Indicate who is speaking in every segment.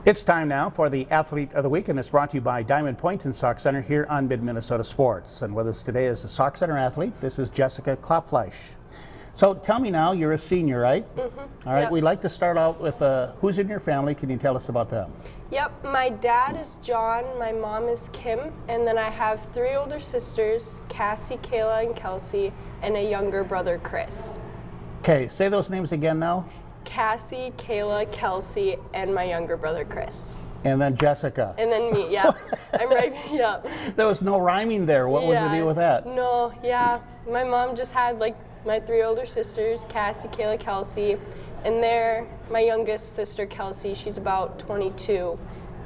Speaker 1: It's time now for the Athlete of the Week, and it's brought to you by Diamond Point and Sauk Center here on Mid-Minnesota Sports. And with us today is the Sauk Center athlete. This is Jessica Klopfleisch. So tell me now, you're a senior, right? Mm-hmm. All right, We'd like to start out with who's in your family. Can you tell us about them?
Speaker 2: Yep, my dad is John, my mom is Kim, and then I have 3 older sisters, Cassie, Kayla, and Kelsey, and a younger brother, Chris.
Speaker 1: Okay, say those names again now.
Speaker 2: Cassie, Kayla, Kelsey, and my younger brother, Chris.
Speaker 1: And then Jessica.
Speaker 2: And then me, yep. I'm right, yep.
Speaker 1: There was no rhyming there. What was the deal with that?
Speaker 2: No, yeah. My mom just had like my 3 older sisters, Cassie, Kayla, Kelsey, and my youngest sister, Kelsey, she's about 22,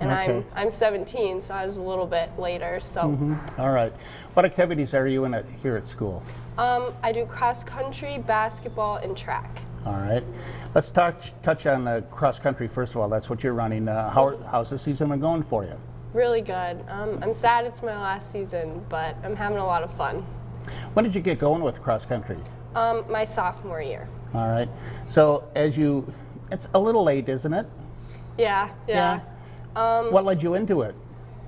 Speaker 2: and
Speaker 1: Okay.
Speaker 2: I'm 17, so I was a little bit later, so.
Speaker 1: All right. What activities are you in here at school?
Speaker 2: I do cross country, basketball, and track.
Speaker 1: All right. Let's touch on cross country first of all. That's what you're running. How's the season been going for you?
Speaker 2: Really good. I'm sad it's my last season, but I'm having a lot of fun.
Speaker 1: When did you get going with cross country?
Speaker 2: My sophomore year.
Speaker 1: All right. So it's a little late, isn't it?
Speaker 2: Yeah.
Speaker 1: What led you into it?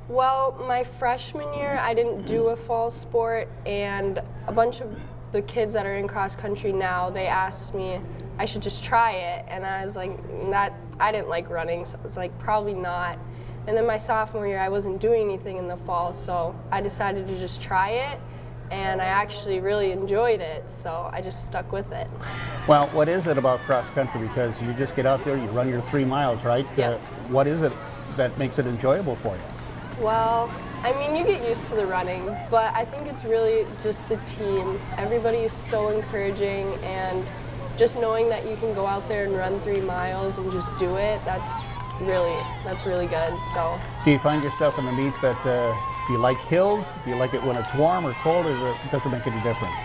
Speaker 2: Well, my freshman year, I didn't do a fall sport, and a bunch of the kids that are in cross country now, they asked me I should just try it, and I was like, I didn't like running, so I was like, probably not. And then my sophomore year, I wasn't doing anything in the fall, so I decided to just try it, and I actually really enjoyed it, so I just stuck with it.
Speaker 1: Well, what is it about cross country? Because you just get out there, you run your 3 miles, right?
Speaker 2: Yep.
Speaker 1: What is it that makes it enjoyable for you?
Speaker 2: Well, I mean, you get used to the running, but I think it's really just the team. Everybody is so encouraging, and just knowing that you can go out there and run 3 miles and just do it, that's really good. So.
Speaker 1: Do you find yourself in the meets that do you like hills? Do you like it when it's warm or cold, or does it make any difference?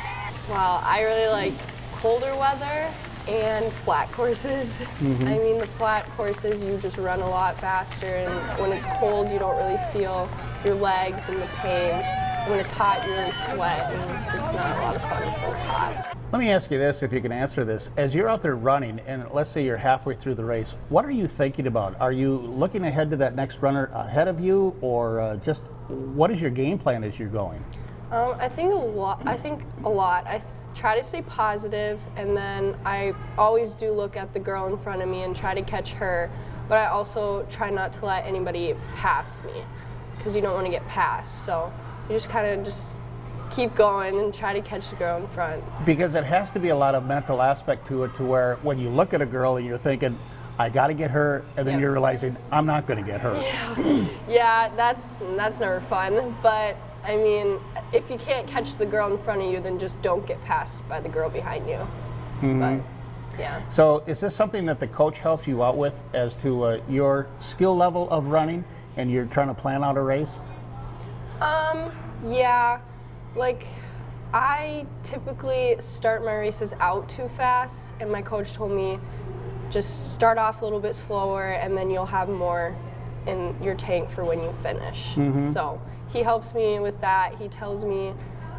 Speaker 2: Well, I really like colder weather and flat courses. I mean, the flat courses, you just run a lot faster, and when it's cold, you don't really feel your legs and the pain. When it's hot, you really sweat, and it's not a lot of fun when it's hot.
Speaker 1: Let me ask you this, if you can answer this. As you're out there running, and let's say you're halfway through the race, what are you thinking about? Are you looking ahead to that next runner ahead of you, or just what is your game plan as you're going?
Speaker 2: I think a lot. I try to stay positive, and then I always do look at the girl in front of me and try to catch her, but I also try not to let anybody pass me, because you don't want to get passed. So you just kind of just keep going and try to catch the girl in front. Because
Speaker 1: it has to be a lot of mental aspect to it, to where when you look at a girl and you're thinking, I got to get her, and then you're realizing, I'm not going to get her.
Speaker 2: Yeah, that's never fun, but I mean, if you can't catch the girl in front of you, then just don't get passed by the girl behind you. But, yeah.
Speaker 1: So is this something that the coach helps you out with as to your skill level of running, and you're trying to plan out a race?
Speaker 2: Yeah. Like, I typically start my races out too fast, and my coach told me just start off a little bit slower, and then you'll have more in your tank for when you finish. So he helps me with that. He tells me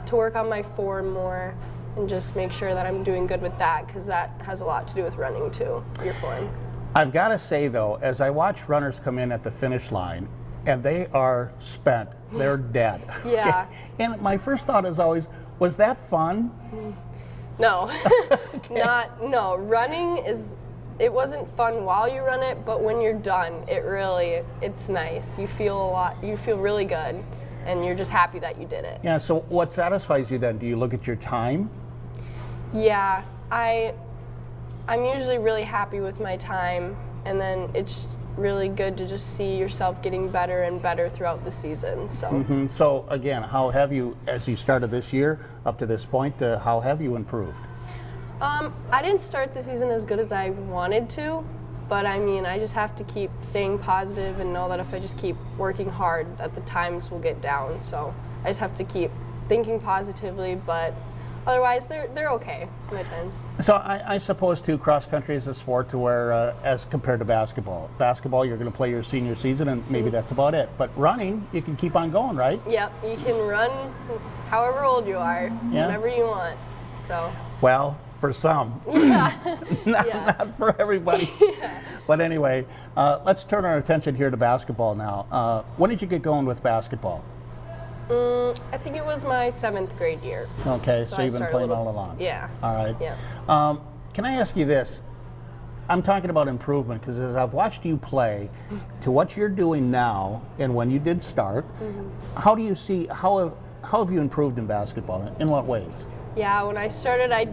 Speaker 2: to work on my form more and just make sure that I'm doing good with that, because that has a lot to do with running too, your form.
Speaker 1: I've got to say though, as I watch runners come in at the finish line, and they are spent, they're dead.
Speaker 2: Yeah.
Speaker 1: Okay. And my first thought is always, was that fun?
Speaker 2: No, no, running it wasn't fun while you run it, but when you're done, it's nice. You feel really good, and you're just happy that you did it.
Speaker 1: Yeah, so what satisfies you then? Do you look at your time?
Speaker 2: Yeah, I'm usually really happy with my time, and then it's really good to just see yourself getting better and better throughout the season. So,
Speaker 1: So again, how have you, as you started this year up to this point, how have you improved?
Speaker 2: I didn't start the season as good as I wanted to, but I mean, I just have to keep staying positive and know that if I just keep working hard, that the times will get down. So I just have to keep thinking positively, but otherwise they're okay, my times.
Speaker 1: So I suppose too, cross country is a sport to where, as compared to basketball, you're going to play your senior season and maybe that's about it. But running, you can keep on going, right?
Speaker 2: Yep, you can run however old you are, whenever you want. So.
Speaker 1: Well, for some.
Speaker 2: Yeah.
Speaker 1: Not for everybody.
Speaker 2: Yeah.
Speaker 1: But anyway, let's turn our attention here to basketball now. When did you get going with basketball?
Speaker 2: I think it was my 7th grade year.
Speaker 1: Okay,
Speaker 2: So
Speaker 1: so
Speaker 2: I
Speaker 1: you've been
Speaker 2: started
Speaker 1: playing
Speaker 2: a little-
Speaker 1: all along.
Speaker 2: Yeah.
Speaker 1: All right.
Speaker 2: Yeah.
Speaker 1: Can I ask you this? I'm talking about improvement because as I've watched you play to what you're doing now and when you did start, how do you see, how have you improved in basketball? In what ways?
Speaker 2: Yeah, when I started, I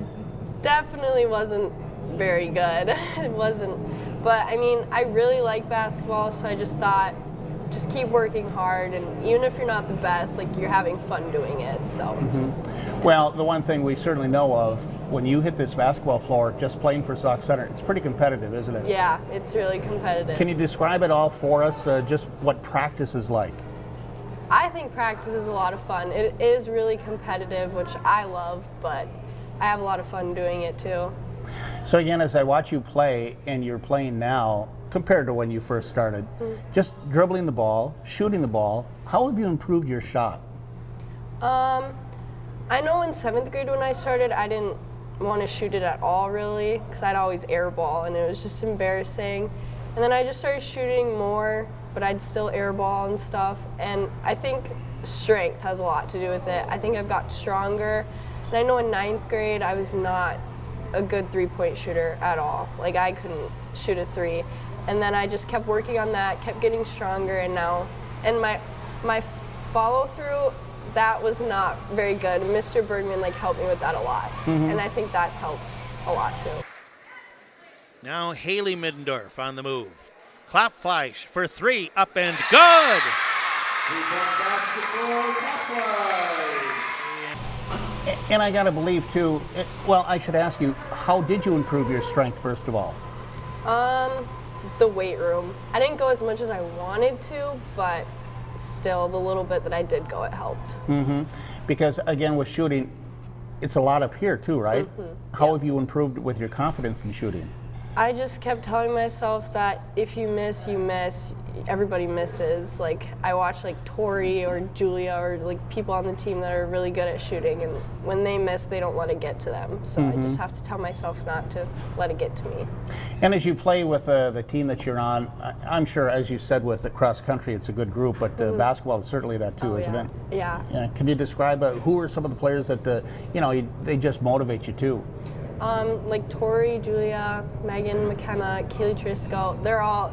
Speaker 2: definitely wasn't very good. It wasn't. But I mean, I really like basketball, so I just thought, just keep working hard, and even if you're not the best, like you're having fun doing it. So.
Speaker 1: Well, the one thing we certainly know of, when you hit this basketball floor, just playing for Sauk Center, it's pretty competitive, isn't it?
Speaker 2: Yeah, it's really competitive.
Speaker 1: Can you describe it all for us, just what practice is like?
Speaker 2: I think practice is a lot of fun. It is really competitive, which I love, but I have a lot of fun doing it too.
Speaker 1: So again, as I watch you play, and you're playing now, compared to when you first started, just dribbling the ball, shooting the ball, how have you improved your shot?
Speaker 2: I know in 7th grade when I started, I didn't want to shoot it at all really, because I'd always airball and it was just embarrassing. And then I just started shooting more, but I'd still airball and stuff. And I think strength has a lot to do with it. I think I've got stronger. And I know in 9th grade, I was not a good 3-point shooter at all. Like I couldn't shoot a 3. And then I just kept working on that, kept getting stronger, and now, and my follow through, that was not very good. Mr. Bergman helped me with that a lot, and I think that's helped a lot too.
Speaker 3: Now Haley Middendorf on the move. Klopfleisch for 3, up and good!
Speaker 1: And I got to believe too, well, I should ask you, how did you improve your strength first of all?
Speaker 2: The weight room. I didn't go as much as I wanted to, but still, the little bit that I did go, it helped.
Speaker 1: Because again, with shooting, it's a lot up here too, right? How have you improved with your confidence in shooting?
Speaker 2: I just kept telling myself that if you miss, you miss. Everybody misses. Like I watch Tori or Julia or people on the team that are really good at shooting, and when they miss, they don't let it get to them. So I just have to tell myself not to let it get to me.
Speaker 1: And as you play with the team that you're on, I'm sure, as you said, with the cross country, it's a good group, but basketball is certainly that too, isn't it?
Speaker 2: Yeah.
Speaker 1: Yeah. Can you describe who are some of the players that they just motivate you too?
Speaker 2: Like Tori, Julia, Megan, McKenna, Kaylee Trisco, they're all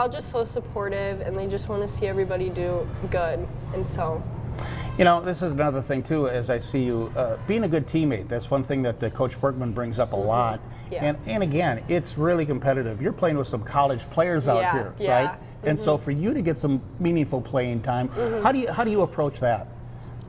Speaker 2: just so supportive, and they just want to see everybody do good. And so,
Speaker 1: this is another thing too. As I see you being a good teammate, that's one thing that Coach Bergman brings up a lot.
Speaker 2: Yeah.
Speaker 1: And again, it's really competitive. You're playing with some college players out here, right? And so for you to get some meaningful playing time, how do you approach that?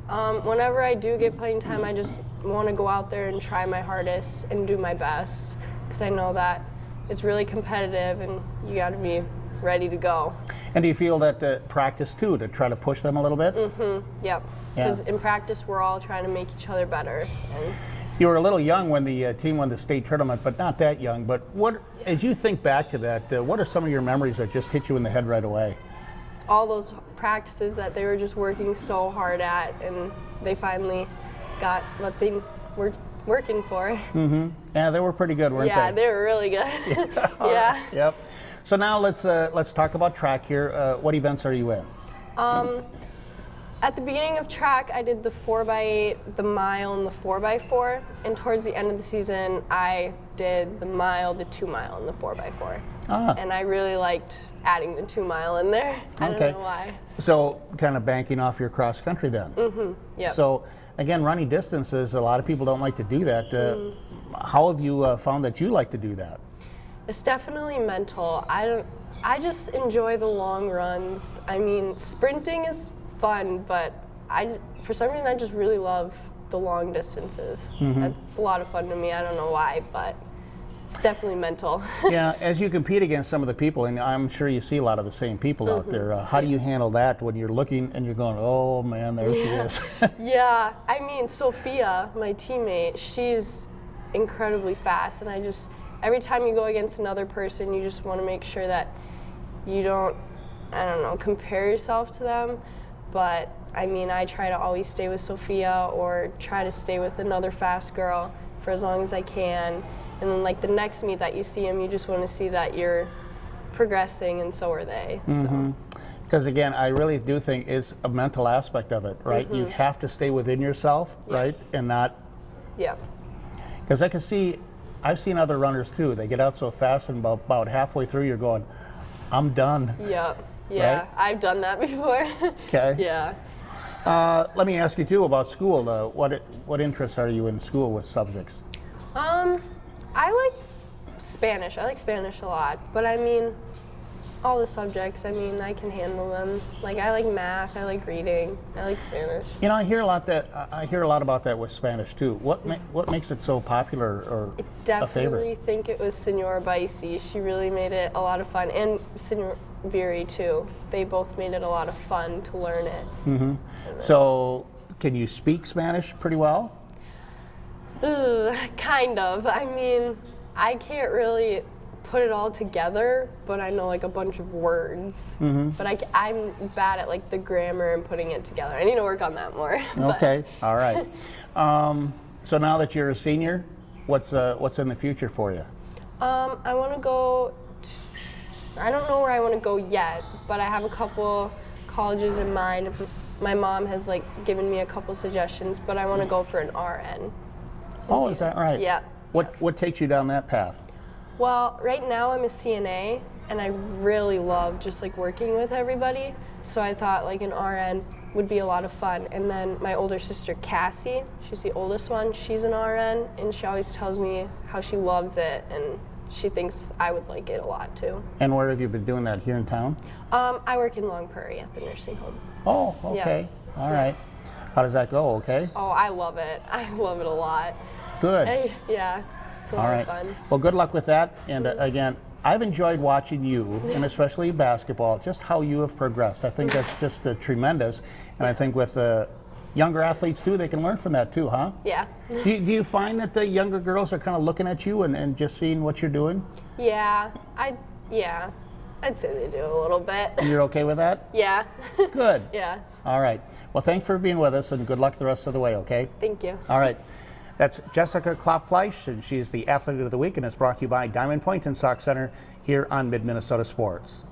Speaker 2: Whenever I do get playing time, I just want to go out there and try my hardest and do my best, because I know that it's really competitive and you got to be ready to go.
Speaker 1: And do you feel that practice too, to try to push them a little bit?
Speaker 2: Yep. Because in practice, we're all trying to make each other better. And
Speaker 1: you were a little young when the team won the state tournament, but not that young. But as you think back to that, what are some of your memories that just hit you in the head right away?
Speaker 2: all those practices that they were just working so hard at, and they finally got what they were working for.
Speaker 1: Mm-hmm. Yeah, they were pretty good, weren't they?
Speaker 2: Yeah, they were really good. Yeah.
Speaker 1: Yep. So now let's talk about track here. What events are you in?
Speaker 2: At the beginning of track, I did the 4x8, the mile, and the 4x4. And towards the end of the season, I did the mile, the 2 mile, and the 4x4.
Speaker 1: Ah.
Speaker 2: And I really liked adding the 2 mile in there. I don't know why.
Speaker 1: So kind of banking off your cross country then.
Speaker 2: Mm-hmm. Yep.
Speaker 1: So again, running distances, a lot of people don't like to do that. How have you found that you like to do that?
Speaker 2: It's definitely mental. I just enjoy the long runs. I mean, sprinting is fun, but for some reason I just really love the long distances.
Speaker 1: Mm-hmm.
Speaker 2: It's a lot of fun to me. I don't know why, but it's definitely mental.
Speaker 1: Yeah, as you compete against some of the people, and I'm sure you see a lot of the same people out there, how do you handle that when you're looking and you're going, oh man, there she is?
Speaker 2: Yeah, I mean, Sophia, my teammate, she's incredibly fast, and every time you go against another person, you just want to make sure that you don't, compare yourself to them. But I mean, I try to always stay with Sophia or try to stay with another fast girl. If for as long as I can. And then like the next meet that you see them, you just want to see that you're progressing, and so are they. So.
Speaker 1: Because again, I really do think it's a mental aspect of it, right? You have to stay within yourself, right? And not,
Speaker 2: Yeah.
Speaker 1: because I can see, I've seen other runners too. They get out so fast, and about halfway through, you're going, I'm done.
Speaker 2: Yep. Yeah.
Speaker 1: Right?
Speaker 2: I've done that before.
Speaker 1: Okay.
Speaker 2: Yeah.
Speaker 1: Let me ask you too about school. What interests are you in school with subjects?
Speaker 2: I like Spanish. I like Spanish a lot, but I mean, all the subjects, I mean, I can handle them. Like, I like math, I like reading, I like Spanish.
Speaker 1: You know, I hear a lot about that with Spanish too. What makes it so popular or
Speaker 2: I
Speaker 1: a
Speaker 2: definitely
Speaker 1: favorite?
Speaker 2: think it was Senora Baisi. She really made it a lot of fun, and Senor Viri too. They both made it a lot of fun to learn it.
Speaker 1: So, can you speak Spanish pretty well?
Speaker 2: Kind of. I mean, I can't really put it all together, but I know like a bunch of words. But I'm bad at like the grammar and putting it together. I need to work on that more.
Speaker 1: Okay, all right. So now that you're a senior, what's in the future for you?
Speaker 2: I want to go. I don't know where I want to go yet, but I have a couple colleges in mind. My mom has like given me a couple suggestions, but I want to go for an RN.
Speaker 1: Oh, is that right?
Speaker 2: Yeah.
Speaker 1: What takes you down that path?
Speaker 2: Well, right now I'm a CNA, and I really love just like working with everybody. So I thought like an RN would be a lot of fun. And then my older sister Cassie, she's the oldest one, she's an RN, and she always tells me how she loves it, and she thinks I would like it a lot too.
Speaker 1: And where have you been doing that, here in town?
Speaker 2: I work in Long Prairie at the nursing home.
Speaker 1: Oh, okay. All right. How does that go? Okay.
Speaker 2: Oh, I love it. I love it a lot.
Speaker 1: Good.
Speaker 2: Yeah, it's a
Speaker 1: All
Speaker 2: lot
Speaker 1: right.
Speaker 2: of fun.
Speaker 1: Well, good luck with that. And again, I've enjoyed watching you, and especially basketball, just how you have progressed. I think that's just tremendous. And I think with younger athletes too, they can learn from that too, huh?
Speaker 2: Yeah.
Speaker 1: Do you find that the younger girls are kind of looking at you and just seeing what you're doing?
Speaker 2: Yeah, I'd say they do a little bit.
Speaker 1: You're okay with that?
Speaker 2: Yeah.
Speaker 1: Good.
Speaker 2: Yeah.
Speaker 1: All right. Well, thanks for being with us, and good luck the rest of the way, okay?
Speaker 2: Thank you.
Speaker 1: All right. That's Jessica Klopfleisch, and she's the Athlete of the Week, and it's brought to you by Diamond Point and Sauk Center here on Mid-Minnesota Sports.